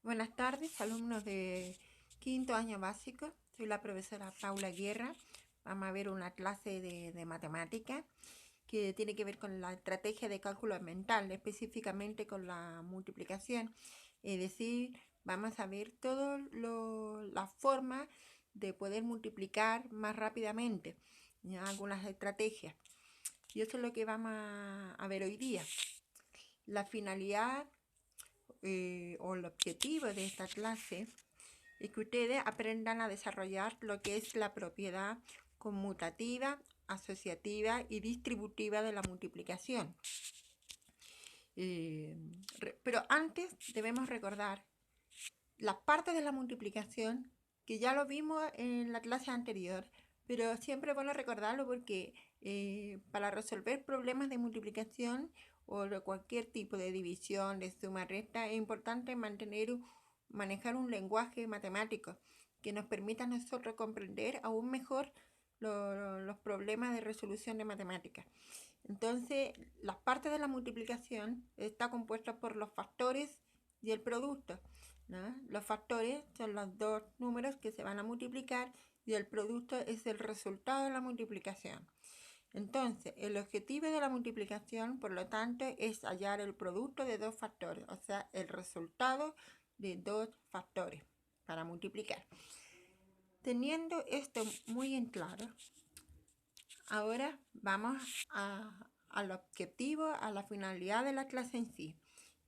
Buenas tardes, alumnos de quinto año básico. Soy la profesora Paula Guerra. Vamos a ver una clase de matemática que tiene que ver con la estrategia de cálculo mental, específicamente con la multiplicación. Es decir, vamos a ver todas las formas de poder multiplicar más rápidamente, ¿ya? Algunas estrategias. Y eso es lo que vamos a ver hoy día. La finalidad o el objetivo de esta clase es que ustedes aprendan a desarrollar lo que es la propiedad conmutativa, asociativa y distributiva de la multiplicación. Pero antes debemos recordar las partes de la multiplicación, que ya lo vimos en la clase anterior, pero siempre es bueno recordarlo porque para resolver problemas de multiplicación o de cualquier tipo de división, de suma, resta, es importante manejar un lenguaje matemático que nos permita a nosotros comprender aún mejor los problemas de resolución de matemáticas. Entonces, las partes de la multiplicación está compuesta por los factores y el producto, ¿no? Los factores son los dos números que se van a multiplicar y el producto es el resultado de la multiplicación. Entonces, el objetivo de la multiplicación, por lo tanto, es hallar el producto de dos factores, o sea, el resultado de dos factores para multiplicar. Teniendo esto muy en claro, ahora vamos al objetivo, a la finalidad de la clase en sí,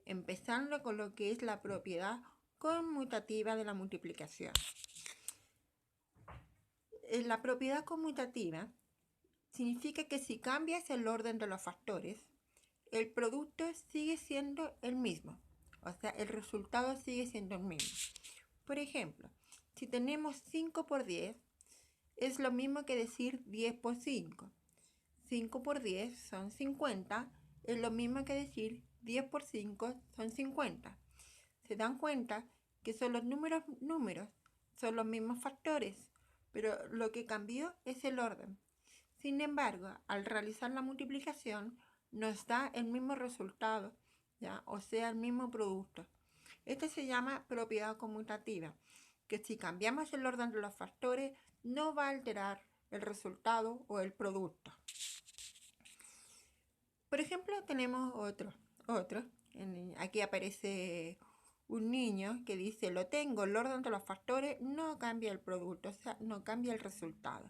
empezando con lo que es la propiedad conmutativa de la multiplicación. La propiedad conmutativa significa que si cambias el orden de los factores, el producto sigue siendo el mismo, o sea, el resultado sigue siendo el mismo. Por ejemplo, si tenemos 5 por 10, es lo mismo que decir 10 por 5. 5 por 10 son 50, es lo mismo que decir 10 por 5 son 50. ¿Se dan cuenta que son los números, son los mismos factores, pero lo que cambió es el orden? Sin embargo, al realizar la multiplicación nos da el mismo resultado, ¿ya? O sea, el mismo producto. Esto se llama propiedad conmutativa, que si cambiamos el orden de los factores no va a alterar el resultado o el producto. Por ejemplo, tenemos otro. Aquí aparece un niño que dice, lo tengo, el orden de los factores no cambia el producto, o sea, no cambia el resultado.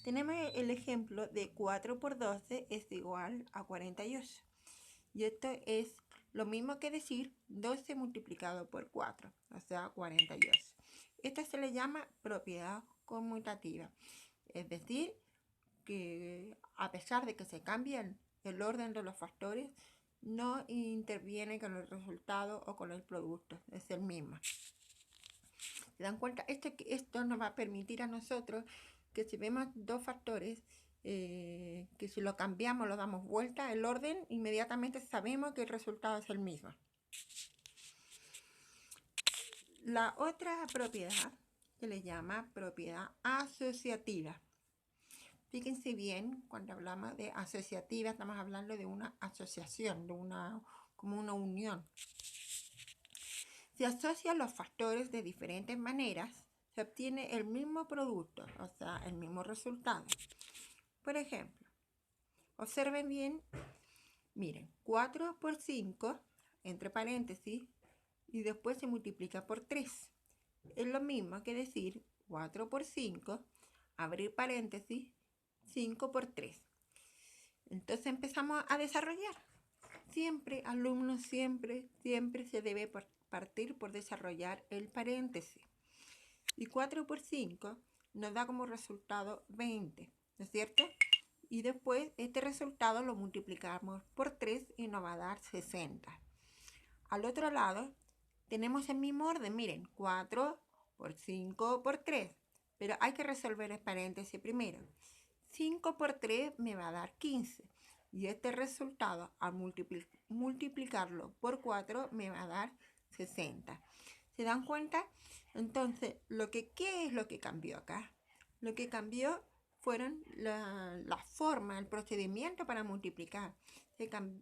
Tenemos el ejemplo de 4 por 12 es igual a 48. Y esto es lo mismo que decir 12 multiplicado por 4, o sea, 48. Esta se le llama propiedad conmutativa. Es decir, que a pesar de que se cambien el orden de los factores, no interviene con el resultado o con el producto, es el mismo. ¿Se dan cuenta? Esto nos va a permitir a nosotros que si vemos dos factores, que si lo cambiamos, lo damos vuelta, el orden, inmediatamente sabemos que el resultado es el mismo. La otra propiedad se le llama propiedad asociativa. Fíjense bien, cuando hablamos de asociativa, estamos hablando de una asociación, como una unión. Se asocian los factores de diferentes maneras, se obtiene el mismo producto, o sea, el mismo resultado. Por ejemplo, observen bien, miren, 4 por 5, entre paréntesis, y después se multiplica por 3. Es lo mismo que decir 4 por 5, abrir paréntesis, 5 por 3. Entonces empezamos a desarrollar. Siempre, alumnos, siempre se debe partir por desarrollar el paréntesis. Y 4 por 5 nos da como resultado 20, ¿no es cierto? Y después este resultado lo multiplicamos por 3 y nos va a dar 60. Al otro lado tenemos el mismo orden, miren, 4 por 5 por 3. Pero hay que resolver el paréntesis primero. 5 por 3 me va a dar 15. Y este resultado, al multiplicarlo por 4, me va a dar 60. ¿Se dan cuenta? Entonces, ¿qué es lo que cambió acá? Lo que cambió fueron la forma, el procedimiento para multiplicar.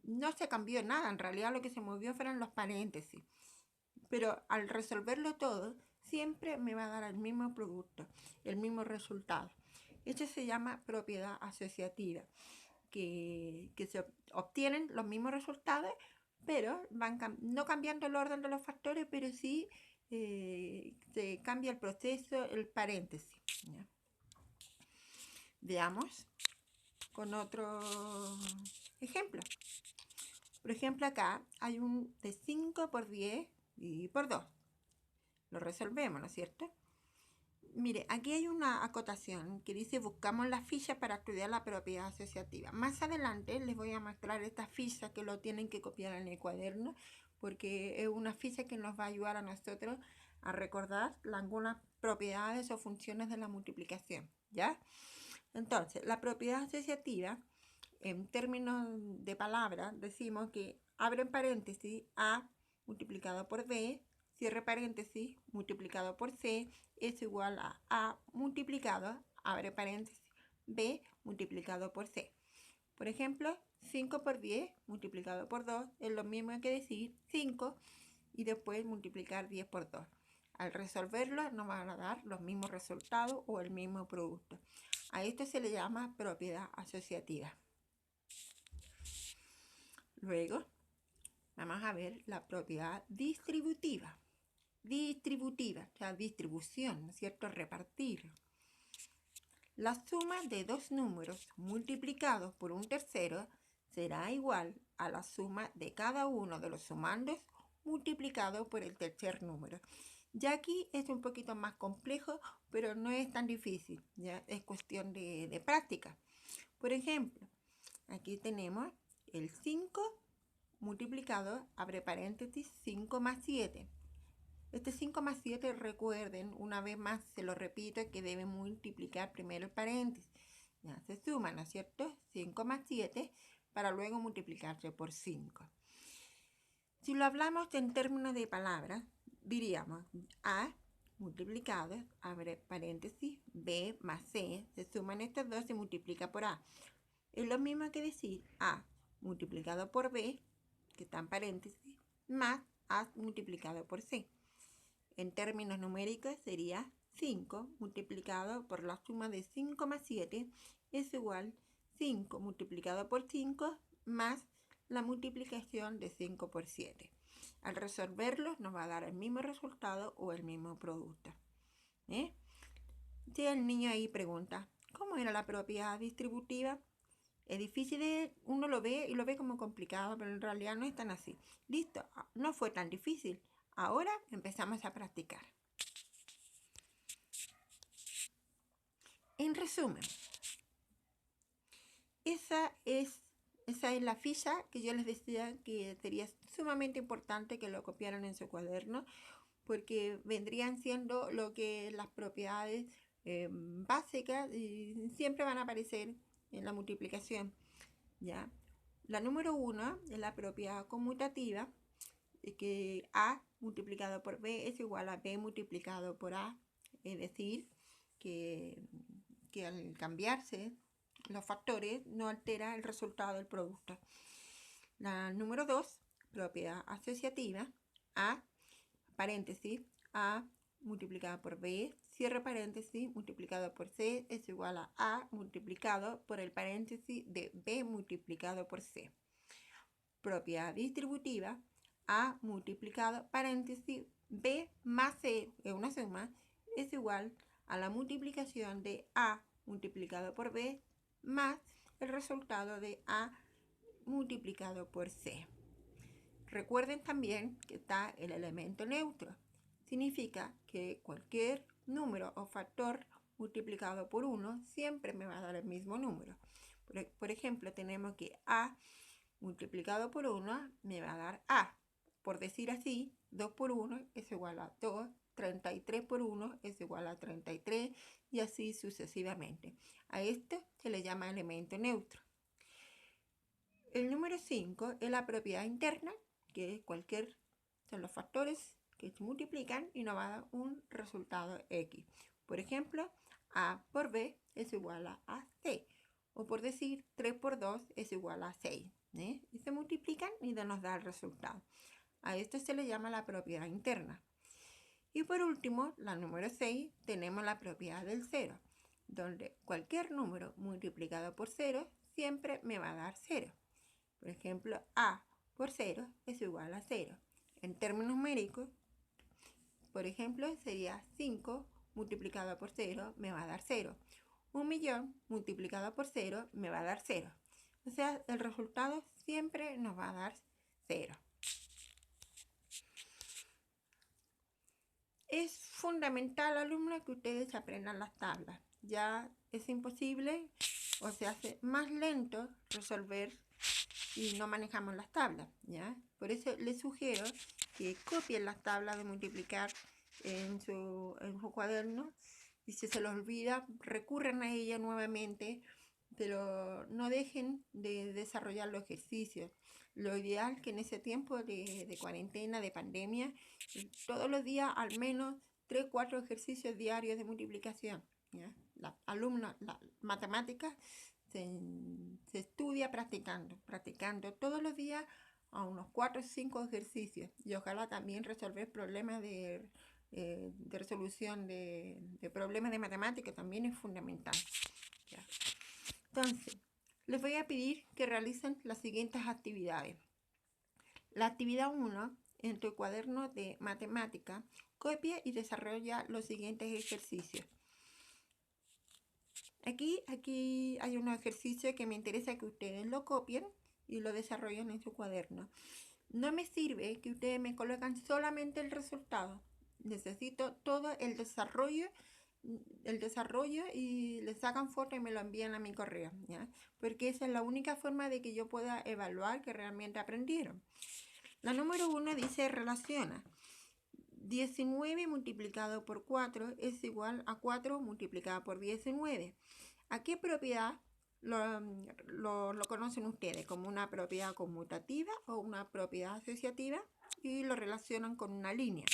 No se cambió nada, en realidad lo que se movió fueron los paréntesis. pero al resolverlo todo, siempre me va a dar el mismo producto, el mismo resultado. Esto se llama propiedad asociativa, que se obtienen los mismos resultados, pero van no cambiando el orden de los factores, pero sí se cambia el proceso, el paréntesis. ¿Ya? Veamos con otro ejemplo. Por ejemplo, acá hay un de 5 por 10 y por 2. Lo resolvemos, ¿no es cierto? Mire, aquí hay una acotación que dice buscamos la ficha para estudiar la propiedad asociativa. Más adelante les voy a mostrar esta ficha que lo tienen que copiar en el cuaderno, porque es una ficha que nos va a ayudar a nosotros a recordar algunas propiedades o funciones de la multiplicación, ¿ya? Entonces, la propiedad asociativa, en términos de palabras, decimos que abre paréntesis A multiplicado por B, cierre paréntesis, multiplicado por C, es igual a multiplicado, abre paréntesis, B multiplicado por C. Por ejemplo, 5 por 10 multiplicado por 2 es lo mismo que decir 5 y después multiplicar 10 por 2. Al resolverlo nos van a dar los mismos resultados o el mismo producto. A esto se le llama propiedad asociativa. Luego vamos a ver la propiedad distributiva. Distributiva, o sea, distribución, ¿no es cierto? Repartir. La suma de dos números multiplicados por un tercero será igual a la suma de cada uno de los sumandos multiplicado por el tercer número. Ya aquí es un poquito más complejo, pero no es tan difícil, ya es cuestión de práctica. Por ejemplo, aquí tenemos el 5 multiplicado, abre paréntesis, 5 más 7. Este 5 más 7, recuerden, una vez más se lo repito, que deben multiplicar primero el paréntesis. Ya se suma, ¿no es cierto? 5 más 7 para luego multiplicarse por 5. Si lo hablamos en términos de palabras, diríamos A multiplicado, abre paréntesis, B más C, se suman estos dos y se multiplica por A. Es lo mismo que decir A multiplicado por B, que está en paréntesis, más A multiplicado por C. En términos numéricos sería 5 multiplicado por la suma de 5 más 7 es igual 5 multiplicado por 5 más la multiplicación de 5 por 7. Al resolverlo nos va a dar el mismo resultado o el mismo producto. Si el niño ahí pregunta, ¿cómo era la propiedad distributiva? Es difícil, uno lo ve y lo ve como complicado, pero en realidad no es tan así. Listo, no fue tan difícil. Ahora empezamos a practicar. En resumen, esa es la ficha que yo les decía que sería sumamente importante que lo copiaran en su cuaderno, porque vendrían siendo lo que las propiedades básicas y siempre van a aparecer en la multiplicación. ¿Ya? La número 1 es la propiedad conmutativa, que A multiplicado por B es igual a B multiplicado por A, es decir, que al cambiarse los factores no altera el resultado del producto. La número 2, propiedad asociativa, A, paréntesis, A multiplicado por B, cierre paréntesis, multiplicado por C es igual a multiplicado por el paréntesis de B multiplicado por C. Propiedad distributiva, A multiplicado, paréntesis, B más C, es una suma, es igual a la multiplicación de A multiplicado por B más el resultado de A multiplicado por C. Recuerden también que está el elemento neutro. Significa que cualquier número o factor multiplicado por 1 siempre me va a dar el mismo número. Por ejemplo, tenemos que A multiplicado por 1 me va a dar A. Por decir así, 2 por 1 es igual a 2, 33 por 1 es igual a 33 y así sucesivamente. A esto se le llama elemento neutro. El número 5 es la propiedad interna, que son los factores que se multiplican y nos va a dar un resultado X. Por ejemplo, A por B es igual a C. O por decir, 3 por 2 es igual a 6. Y se multiplican y nos da el resultado. A esto se le llama la propiedad interna. Y por último, la número 6, tenemos la propiedad del cero, donde cualquier número multiplicado por 0 siempre me va a dar 0. Por ejemplo, a por 0 es igual a 0. En términos numéricos, por ejemplo, sería 5 multiplicado por 0 me va a dar 0. 1.000.000 multiplicado por 0 me va a dar 0. O sea, el resultado siempre nos va a dar 0. Es fundamental, alumnos, que ustedes aprendan las tablas. Ya es imposible o se hace más lento resolver y no manejamos las tablas, ¿ya? Por eso les sugiero que copien las tablas de multiplicar en su cuaderno y si se les olvida, recurran a ella nuevamente, pero no dejen de desarrollar los ejercicios. Lo ideal es que en ese tiempo de cuarentena, de pandemia, todos los días al menos 3-4 ejercicios diarios de multiplicación, ¿ya? Las alumnos, la matemáticas se estudia practicando todos los días a unos 4 o 5 ejercicios y ojalá también resolver problemas de resolución de problemas de matemáticas también es fundamental, ¿ya? Entonces, les voy a pedir que realicen las siguientes actividades. La actividad 1, en tu cuaderno de matemática, copia y desarrolla los siguientes ejercicios. Aquí hay un ejercicio que me interesa que ustedes lo copien y lo desarrollen en su cuaderno. No me sirve que ustedes me colocan solamente el resultado. Necesito todo el desarrollo y le sacan foto y me lo envían a mi correo, ¿ya? Porque esa es la única forma de que yo pueda evaluar que realmente aprendieron. La número 1 dice relaciona. 19 multiplicado por 4 es igual a 4 multiplicado por 19. ¿A qué propiedad lo conocen ustedes? ¿Como una propiedad conmutativa o una propiedad asociativa? Y lo relacionan con una línea.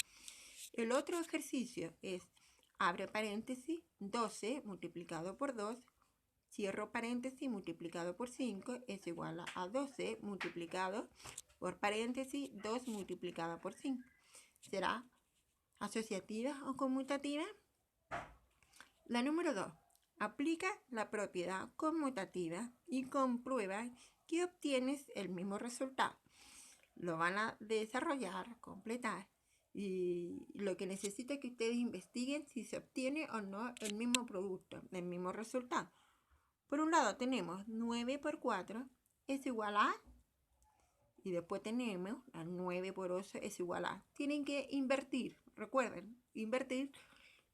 El otro ejercicio es, abre paréntesis, 12 multiplicado por 2, cierro paréntesis, multiplicado por 5 es igual a 12 multiplicado por paréntesis, 2 multiplicado por 5. ¿Será asociativa o conmutativa? La número 2. Aplica la propiedad conmutativa y comprueba que obtienes el mismo resultado. Lo van a desarrollar, completar. Y lo que necesito es que ustedes investiguen si se obtiene o no el mismo producto, el mismo resultado. Por un lado tenemos 9 por 4 es igual a, y después tenemos a 9 por 8 es igual a. Tienen que invertir, recuerden, invertir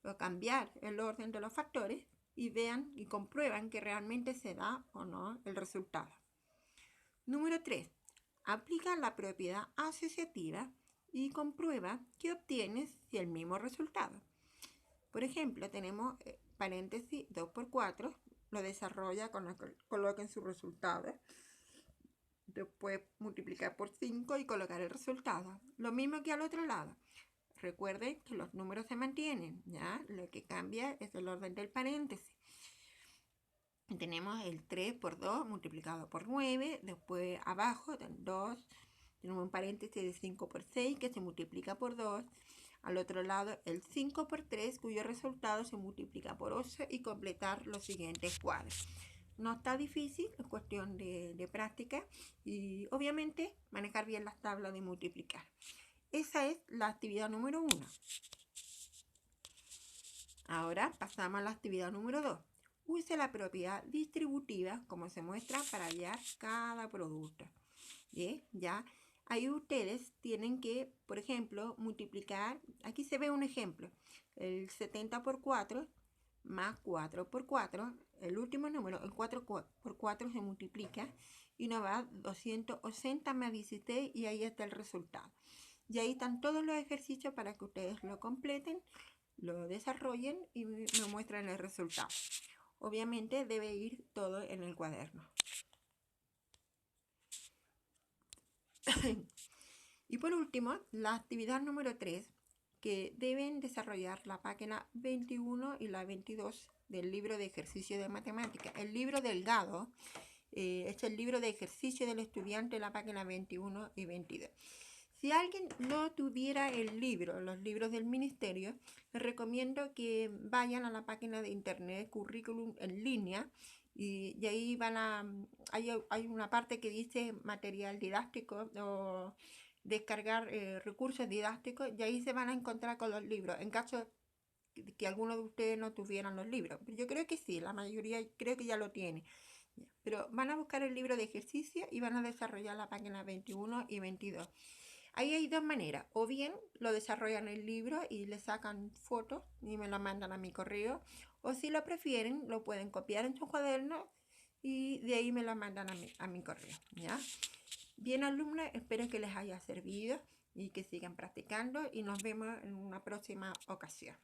o cambiar el orden de los factores y vean y comprueban que realmente se da o no el resultado. Número 3. Aplica la propiedad asociativa y comprueba que obtienes el mismo resultado. Por ejemplo, tenemos paréntesis 2 por 4, lo desarrolla, coloquen su resultado. Después multiplicar por 5 y colocar el resultado. Lo mismo que al otro lado. Recuerden que los números se mantienen, ¿ya? Lo que cambia es el orden del paréntesis. Tenemos el 3 por 2 multiplicado por 9. Después abajo, 2, tenemos un paréntesis de 5 por 6 que se multiplica por 2. Al otro lado, el 5 por 3, cuyo resultado se multiplica por 8 y completar los siguientes cuadros. No está difícil, es cuestión de práctica y obviamente manejar bien las tablas de multiplicar. Esa es la actividad número 1. Ahora pasamos a la actividad número 2. Use la propiedad distributiva como se muestra para hallar cada producto. ¿Sí? Ya. Ahí ustedes tienen que, por ejemplo, multiplicar. Aquí se ve un ejemplo. El 70 por 4 más 4 por 4. El último número, el 4 por 4 se multiplica y nos va 280 más 16 y ahí está el resultado. Y ahí están todos los ejercicios para que ustedes lo completen, lo desarrollen y me muestren el resultado. Obviamente debe ir todo en el cuaderno. Y por último, la actividad número 3, que deben desarrollar la página 21 y la 22 del libro de ejercicio de matemática. El libro delgado es el libro de ejercicio del estudiante, la página 21 y 22. Si alguien no tuviera el libro, los libros del ministerio, les recomiendo que vayan a la página de internet Currículum en línea y ahí hay una parte que dice material didáctico o descargar recursos didácticos y ahí se van a encontrar con los libros en caso que alguno de ustedes no tuvieran los libros. Yo creo que sí, la mayoría creo que ya lo tiene. Pero van a buscar el libro de ejercicio y van a desarrollar la página 21 y 22. Ahí hay dos maneras, o bien lo desarrollan el libro y le sacan fotos y me lo mandan a mi correo, o si lo prefieren lo pueden copiar en su cuaderno y de ahí me lo mandan a mi correo, ¿ya? Bien, alumnos, espero que les haya servido y que sigan practicando y nos vemos en una próxima ocasión.